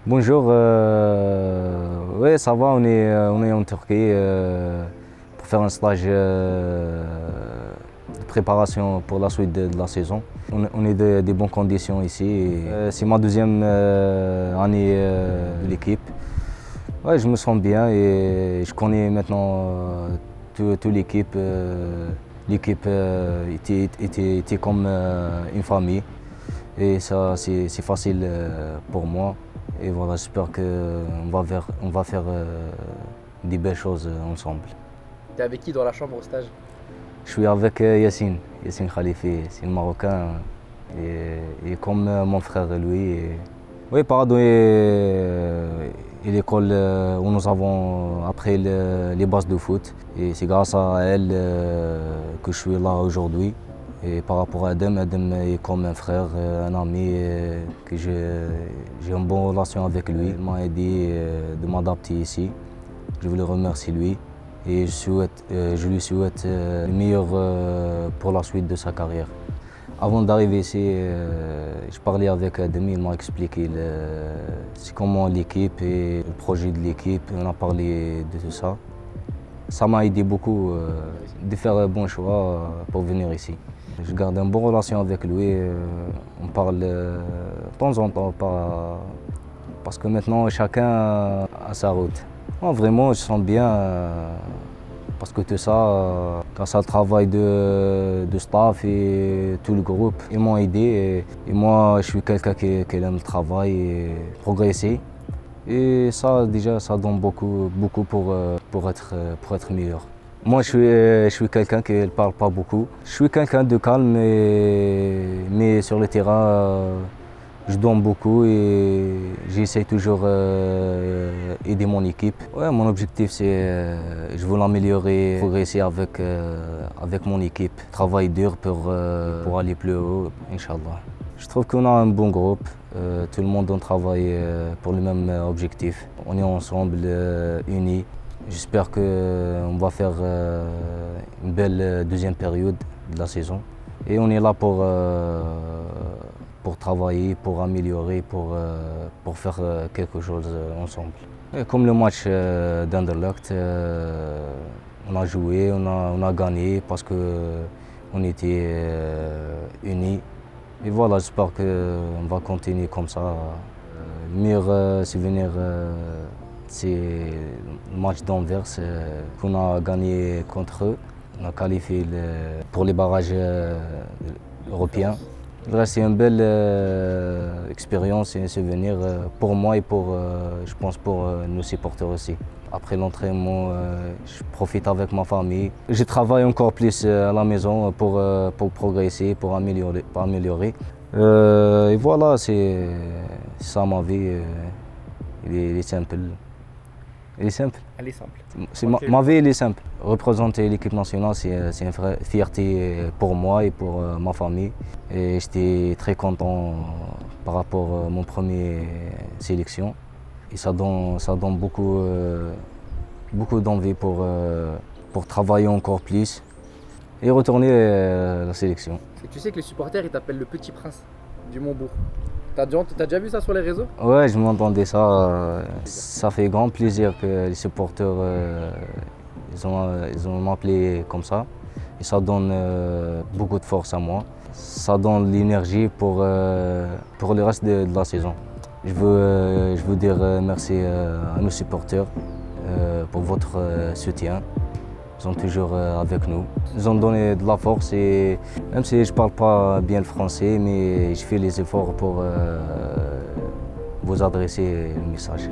Bonjour, ouais, ça va, on est en Turquie pour faire un stage de préparation pour la suite de la saison. On est des bonnes conditions ici. C'est ma deuxième année de l'équipe. Ouais, je me sens bien et je connais maintenant toute l'équipe. L'équipe était comme une famille et ça, c'est facile pour moi. Et voilà, j'espère qu'on va faire des belles choses ensemble. T'es avec qui dans la chambre au stage? Je suis avec Yassine Khalifi, c'est un Marocain et comme mon frère lui. Oui, Parado est l'école où nous avons appris les bases de foot et c'est grâce à elle que je suis là aujourd'hui. Et par rapport à Adem est comme un frère, un ami, que j'ai une bonne relation avec lui. Il m'a aidé de m'adapter ici. Je veux le remercier lui et je lui souhaite le meilleur pour la suite de sa carrière. Avant d'arriver ici, je parlais avec Adem, il m'a expliqué c'est comment l'équipe et le projet de l'équipe. On a parlé de tout ça. Ça m'a aidé beaucoup de faire un bon choix pour venir ici. Je garde une bonne relation avec lui. On parle de temps en temps, parce que maintenant chacun a sa route. Moi, vraiment, je sens bien parce que tout ça, grâce au travail de staff et tout le groupe, ils m'ont aidé. Et moi, je suis quelqu'un qui aime le travail et progresser. Et ça, déjà, ça donne beaucoup pour être meilleur. Moi, je suis quelqu'un qui ne parle pas beaucoup. Je suis quelqu'un de calme, mais sur le terrain, je donne beaucoup et j'essaie toujours d'aider mon équipe. Ouais, mon objectif, c'est je veux l'améliorer, progresser avec mon équipe, travailler dur pour aller plus haut, Inch'Allah. Je trouve qu'on a un bon groupe, tout le monde travaille pour le même objectif. On est ensemble, unis. J'espère qu'on va faire une belle deuxième période de la saison. Et on est là pour travailler, pour améliorer, pour faire quelque chose ensemble. Et comme le match d'Anderlecht, on a joué, on a gagné parce qu'on était unis. Et voilà, j'espère qu'on va continuer comme ça. Le meilleur souvenir, c'est le match d'Anvers qu'on a gagné contre eux. On a qualifié pour les barrages européens. C'est une belle expérience et un souvenir pour moi et je pense pour nos supporters aussi. Après l'entraînement, je profite avec ma famille. Je travaille encore plus à la maison pour progresser, pour améliorer. Et voilà, c'est ça ma vie. Il est simple. Elle est simple. Elle est simple. Ma vie, elle est simple. Représenter l'équipe nationale, c'est une fierté pour moi et pour ma famille. Et j'étais très content par rapport à mon première sélection. Et ça donne beaucoup d'envie pour travailler encore plus et retourner à la sélection. Et tu sais que les supporters, ils t'appellent le petit prince du Montbourg. T'as déjà vu ça sur les réseaux? Ouais, je m'entendais ça. Ça fait grand plaisir que les supporters ils ont m'appelé comme ça. Et ça donne beaucoup de force à moi. Ça donne l'énergie pour le reste de la saison. Je veux dire merci à nos supporters pour votre soutien. Ils sont toujours avec nous. Ils ont donné de la force et même si je ne parle pas bien le français, mais je fais les efforts pour vous adresser le message.